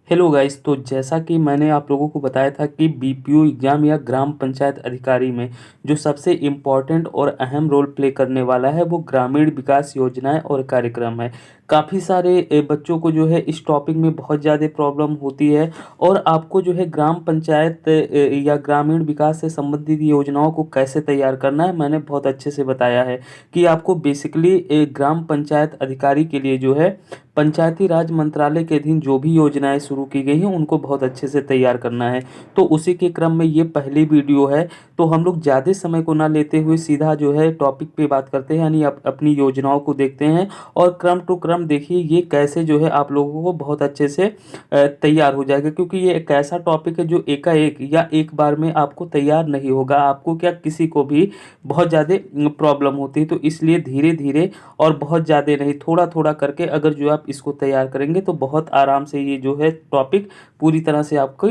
Hello guys. तो जैसा कि मैंने आप लोगों को बताया था कि बीपीओ एग्ज़ाम या ग्राम पंचायत अधिकारी में जो सबसे इम्पोर्टेंट और अहम रोल प्ले करने वाला है वो ग्रामीण विकास योजनाएं और कार्यक्रम है। काफ़ी सारे बच्चों को जो है इस टॉपिक में बहुत ज़्यादा प्रॉब्लम होती है और आपको जो है ग्राम पंचायत या ग्रामीण विकास से संबंधित योजनाओं को कैसे तैयार करना है मैंने बहुत अच्छे से बताया है कि आपको बेसिकली ग्राम पंचायत अधिकारी के लिए जो है पंचायती राज मंत्रालय के अधीन जो भी योजनाएं शुरू की गई हैं उनको बहुत अच्छे से तैयार करना है। तो उसी के क्रम में ये पहली वीडियो है। तो हम लोग ज़्यादा समय को ना लेते हुए सीधा जो है टॉपिक पे बात करते हैं, यानी अपनी योजनाओं को देखते हैं और क्रम टू क्रम देखिए ये कैसे जो है आप लोगों को बहुत अच्छे से तैयार हो जाएगा, क्योंकि ये एक ऐसा टॉपिक है जो एकाएक या एक बार में आपको तैयार नहीं होगा। आपको क्या किसी को भी बहुत ज़्यादा प्रॉब्लम होती है, तो इसलिए धीरे धीरे और बहुत ज़्यादा नहीं, थोड़ा थोड़ा करके अगर जो आप इसको तैयार करेंगे तो बहुत आराम से ये जो है टॉपिक पूरी तरह से आपको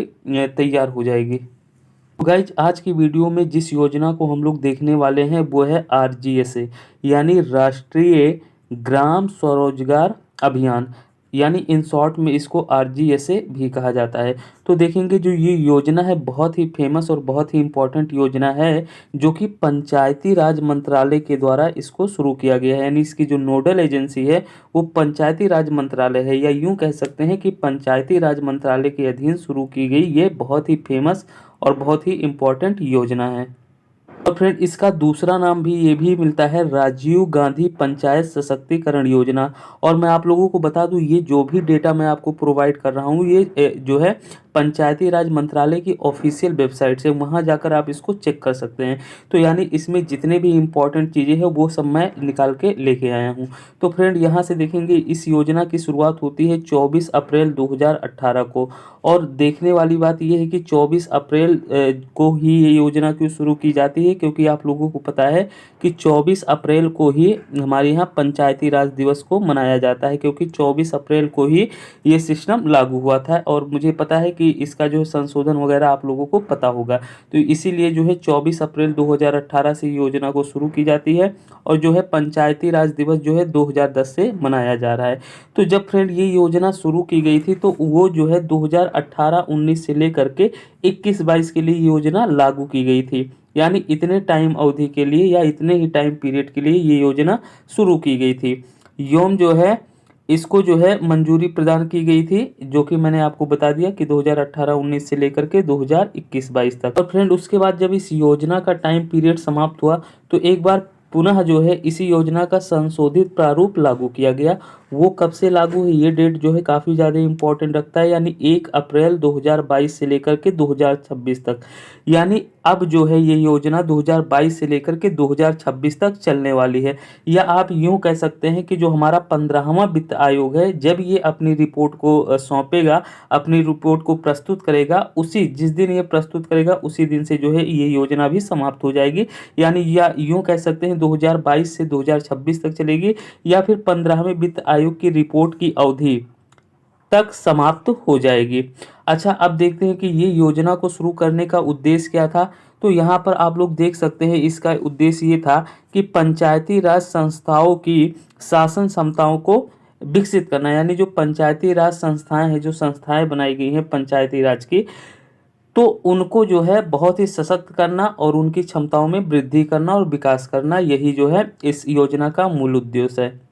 तैयार हो जाएगी। तो गाइज आज की वीडियो में जिस योजना को हम लोग देखने वाले हैं वो है आरजीएसए, यानी राष्ट्रीय ग्राम स्वरोजगार अभियान, यानी इन शॉर्ट में इसको आरजीएसए भी कहा जाता है। तो देखेंगे जो ये योजना है बहुत ही फेमस और बहुत ही इम्पोर्टेंट योजना है, जो कि पंचायती राज मंत्रालय के द्वारा इसको शुरू किया गया है। यानी इसकी जो नोडल एजेंसी है वो पंचायती राज मंत्रालय है, या यूं कह सकते हैं कि पंचायती राज मंत्रालय के अधीन शुरू की गई ये बहुत ही फेमस और बहुत ही इम्पोर्टेंट योजना है। और फ्रेंड इसका दूसरा नाम भी ये भी मिलता है राजीव गांधी पंचायत सशक्तिकरण योजना। और मैं आप लोगों को बता दूं ये जो भी डेटा मैं आपको प्रोवाइड कर रहा हूँ ये जो है पंचायती राज मंत्रालय की ऑफिशियल वेबसाइट से, वहाँ जाकर आप इसको चेक कर सकते हैं। तो यानी इसमें जितने भी इम्पोर्टेंट चीज़ें हैं वो सब मैं निकाल के लेके आया हूँ। तो फ्रेंड यहाँ से देखेंगे इस योजना की शुरुआत होती है 24 अप्रैल 2018 को। और देखने वाली बात यह है कि 24 अप्रैल को ही ये योजना क्यों शुरू की जाती है, क्योंकि आप लोगों को पता है कि 24 अप्रैल को ही हमारे यहाँ पंचायती राज दिवस को मनाया जाता है, क्योंकि 24 अप्रैल को ही ये सिस्टम लागू हुआ था। और मुझे पता है कि इसका जो संशोधन वगैरह आप लोगों को पता होगा, तो इसीलिए जो है 24 अप्रैल 2018 से योजना को शुरू की जाती है और जो है पंचायती राज दिवस जो है 2010 से मनाया जा रहा है। तो जब फ्रेंड ये योजना शुरू की गई थी तो वो जो है 2018-19 से लेकर के 21-22 के लिए योजना लागू की गई थी, यानी इतने टाइम अवधि के लिए या इतने ही टाइम पीरियड के लिए ये योजना शुरू की गई थी। योम जो है इसको जो है मंजूरी प्रदान की गई थी, जो कि मैंने आपको बता दिया कि 2018-19 से लेकर के 2021-22 तक। और फ्रेंड उसके बाद जब इस योजना का टाइम पीरियड समाप्त हुआ तो एक बार पुनः जो है इसी योजना का संशोधित प्रारूप लागू किया गया। वो कब से लागू है ये डेट जो है काफ़ी ज़्यादा इंपॉर्टेंट रखता है, यानी 1 अप्रैल 2022 से लेकर के 2026 तक। यानी अब जो है ये योजना 2022 से लेकर के 2026 तक चलने वाली है। या आप यूं कह सकते हैं कि जो हमारा 15वां वित्त आयोग है जब ये अपनी रिपोर्ट को सौंपेगा, अपनी रिपोर्ट को प्रस्तुत करेगा, उसी जिस दिन ये प्रस्तुत करेगा उसी दिन से जो है ये योजना भी समाप्त हो जाएगी। यानी या यूं कह सकते हैं 2022 से 2026 तक चलेगी, या फिर 15वें वित्त आयोग की रिपोर्ट की अवधि तक समाप्त हो जाएगी। अच्छा, अब देखते हैं कि ये योजना को शुरू करने का उद्देश्य क्या था। तो यहाँ पर आप लोग देख सकते हैं इसका उद्देश्य ये था कि पंचायती राज संस्थाओं की शासन क्षमताओं को विकसित करना, यानी जो पंचायती राज संस्थाएं हैं, जो संस्थाएं बनाई गई हैं पंचायती राज की, तो उनको जो है बहुत ही सशक्त करना और उनकी क्षमताओं में वृद्धि करना और विकास करना, यही जो है इस योजना का मूल उद्देश्य है।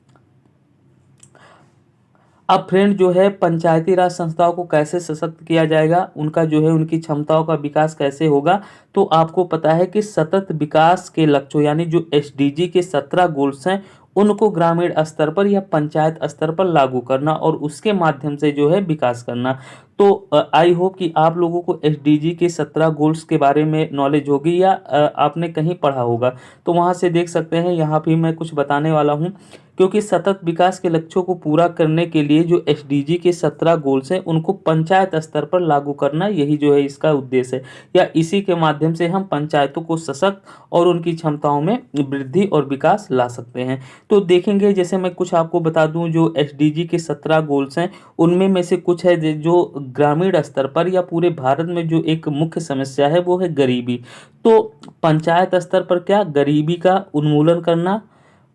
अब फ्रेंड जो है पंचायती राज संस्थाओं को कैसे सशक्त किया जाएगा, उनका जो है उनकी क्षमताओं का विकास कैसे होगा। तो आपको पता है कि सतत विकास के लक्ष्यों यानी जो एसडीजी के 17 गोल्स हैं उनको ग्रामीण स्तर पर या पंचायत स्तर पर लागू करना और उसके माध्यम से जो है विकास करना। तो आई होप कि आप लोगों को एसडीजी के 17 गोल्स के बारे में नॉलेज होगी या आपने कहीं पढ़ा होगा। तो वहाँ से देख सकते हैं, यहाँ भी मैं कुछ बताने वाला हूँ, क्योंकि सतत विकास के लक्ष्यों को पूरा करने के लिए जो एसडीजी के 17 गोल्स हैं उनको पंचायत स्तर पर लागू करना, यही जो है इसका उद्देश्य है। या इसी के माध्यम से हम पंचायतों को सशक्त और उनकी क्षमताओं में वृद्धि और विकास ला सकते हैं। तो देखेंगे, जैसे मैं कुछ आपको बता दूं, जो एसडीजी के 17 गोल्स हैं उनमें में से कुछ है जो ग्रामीण स्तर पर या पूरे भारत में जो एक मुख्य समस्या है वो है गरीबी। तो पंचायत स्तर पर क्या, गरीबी का उन्मूलन करना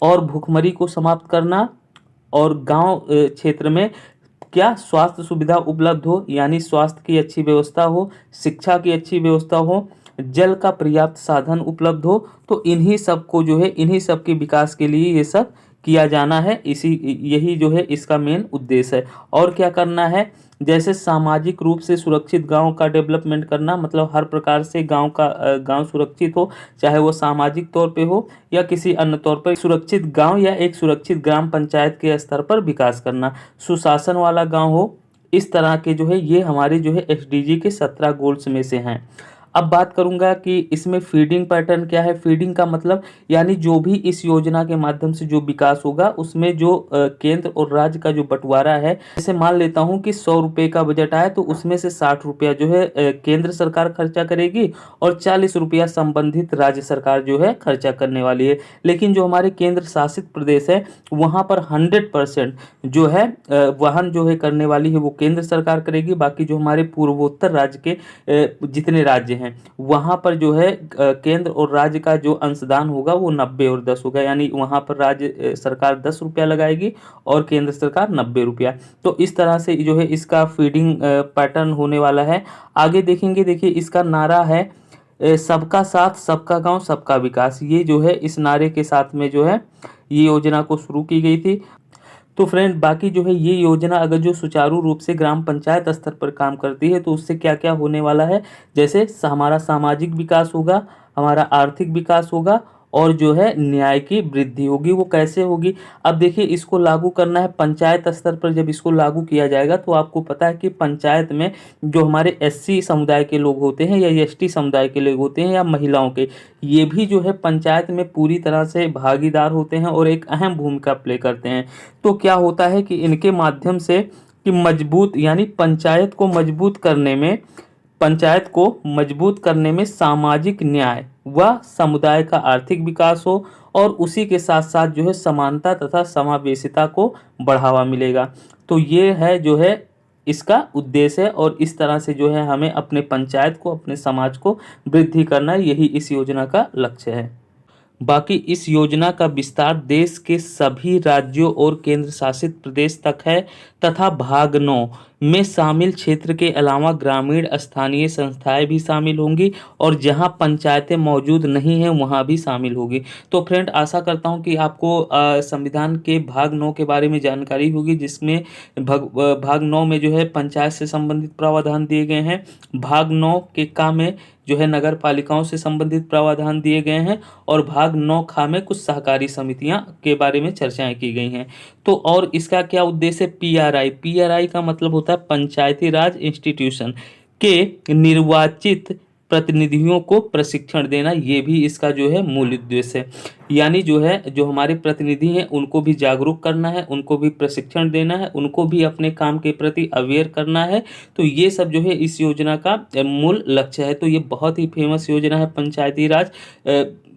और भूखमरी को समाप्त करना, और गांव क्षेत्र में क्या स्वास्थ्य सुविधा उपलब्ध हो, यानी स्वास्थ्य की अच्छी व्यवस्था हो, शिक्षा की अच्छी व्यवस्था हो, जल का पर्याप्त साधन उपलब्ध हो। तो इन्हीं सब को जो है, इन्हीं सब के विकास के लिए ये सब किया जाना है। यही जो है इसका मेन उद्देश्य है। और क्या करना है, जैसे सामाजिक रूप से सुरक्षित गांव का डेवलपमेंट करना, मतलब हर प्रकार से गांव सुरक्षित हो, चाहे वो सामाजिक तौर पे हो या किसी अन्य तौर पर। सुरक्षित गांव या एक सुरक्षित ग्राम पंचायत के स्तर पर विकास करना, सुशासन वाला गांव हो, इस तरह के जो है ये हमारे जो है एसडीजी के 17 गोल्स में से हैं। अब बात करूंगा कि इसमें फीडिंग पैटर्न क्या है। फीडिंग का मतलब यानी जो भी इस योजना के माध्यम से जो विकास होगा उसमें जो केंद्र और राज्य का जो बंटवारा है, जैसे मान लेता हूं कि 100 रुपये का बजट आया तो उसमें से 60 रुपया जो है केंद्र सरकार खर्चा करेगी और 40 रुपया संबंधित राज्य सरकार जो है खर्चा करने वाली है। लेकिन जो हमारे केंद्र शासित प्रदेश है वहाँ पर 100% जो है वहन जो है करने वाली है वो केंद्र सरकार करेगी। बाकी जो हमारे पूर्वोत्तर राज्य के जितने राज्य हैं वहाँ पर जो है केंद्र और राज्य का जो अंशदान होगा वो 90 और 10 होगा, यानी वहाँ पर राज्य सरकार 10 रुपया लगाएगी और केंद्र सरकार 90 रुपया। तो इस तरह से जो है इसका फीडिंग पैटर्न होने वाला है। आगे देखेंगे, देखिए इसका नारा है सबका साथ सबका गांव सबका विकास। ये जो है इस नारे के साथ में जो है ये योजना को शुरू की गई थी। तो फ्रेंड बाकी जो है ये योजना अगर जो सुचारू रूप से ग्राम पंचायत स्तर पर काम करती है तो उससे क्या क्या होने वाला है, जैसे हमारा सामाजिक विकास होगा, हमारा आर्थिक विकास होगा और जो है न्याय की वृद्धि होगी। वो कैसे होगी, अब देखिए इसको लागू करना है पंचायत स्तर पर। जब इसको लागू किया जाएगा तो आपको पता है कि पंचायत में जो हमारे एससी समुदाय के लोग होते हैं या एसटी समुदाय के लोग होते हैं या महिलाओं के, ये भी जो है पंचायत में पूरी तरह से भागीदार होते हैं और एक अहम भूमिका प्ले करते हैं। तो क्या होता है कि इनके माध्यम से कि मजबूत यानी पंचायत को मजबूत करने में सामाजिक न्याय व समुदाय का आर्थिक विकास हो और उसी के साथ साथ जो है समानता तथा समावेशिता को बढ़ावा मिलेगा। तो ये है जो है इसका उद्देश्य है और इस तरह से जो है हमें अपने पंचायत को, अपने समाज को वृद्धि करना, यही इस योजना का लक्ष्य है। बाकी इस योजना का विस्तार देश के सभी राज्यों और केंद्र शासित प्रदेश तक है तथा भाग 9 में शामिल क्षेत्र के अलावा ग्रामीण स्थानीय संस्थाएं भी शामिल होंगी और जहां पंचायतें मौजूद नहीं हैं वहां भी शामिल होगी। तो फ्रेंड आशा करता हूं कि आपको संविधान के भाग 9 के बारे में जानकारी होगी, जिसमें भाग 9 में जो है पंचायत से संबंधित प्रावधान दिए गए हैं। भाग 9 के का में जो है नगर पालिकाओं से संबंधित प्रावधान दिए गए हैं और भाग 9 खा में कुछ सहकारी समितियां के बारे में चर्चाएं की गई हैं। तो और इसका क्या उद्देश्य है, पीआरआई का मतलब होता है पंचायती राज इंस्टीट्यूशन के निर्वाचित प्रतिनिधियों को प्रशिक्षण देना, ये भी इसका जो है मूल उद्देश्य है। यानी जो है जो हमारे प्रतिनिधि हैं उनको भी जागरूक करना है, उनको भी प्रशिक्षण देना है, उनको भी अपने काम के प्रति अवेयर करना है। तो ये सब जो है इस योजना का मूल लक्ष्य है। तो ये बहुत ही फेमस योजना है पंचायती राज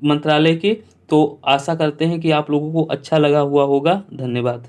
मंत्रालय की। तो आशा करते हैं कि आप लोगों को अच्छा लगा हुआ होगा। धन्यवाद।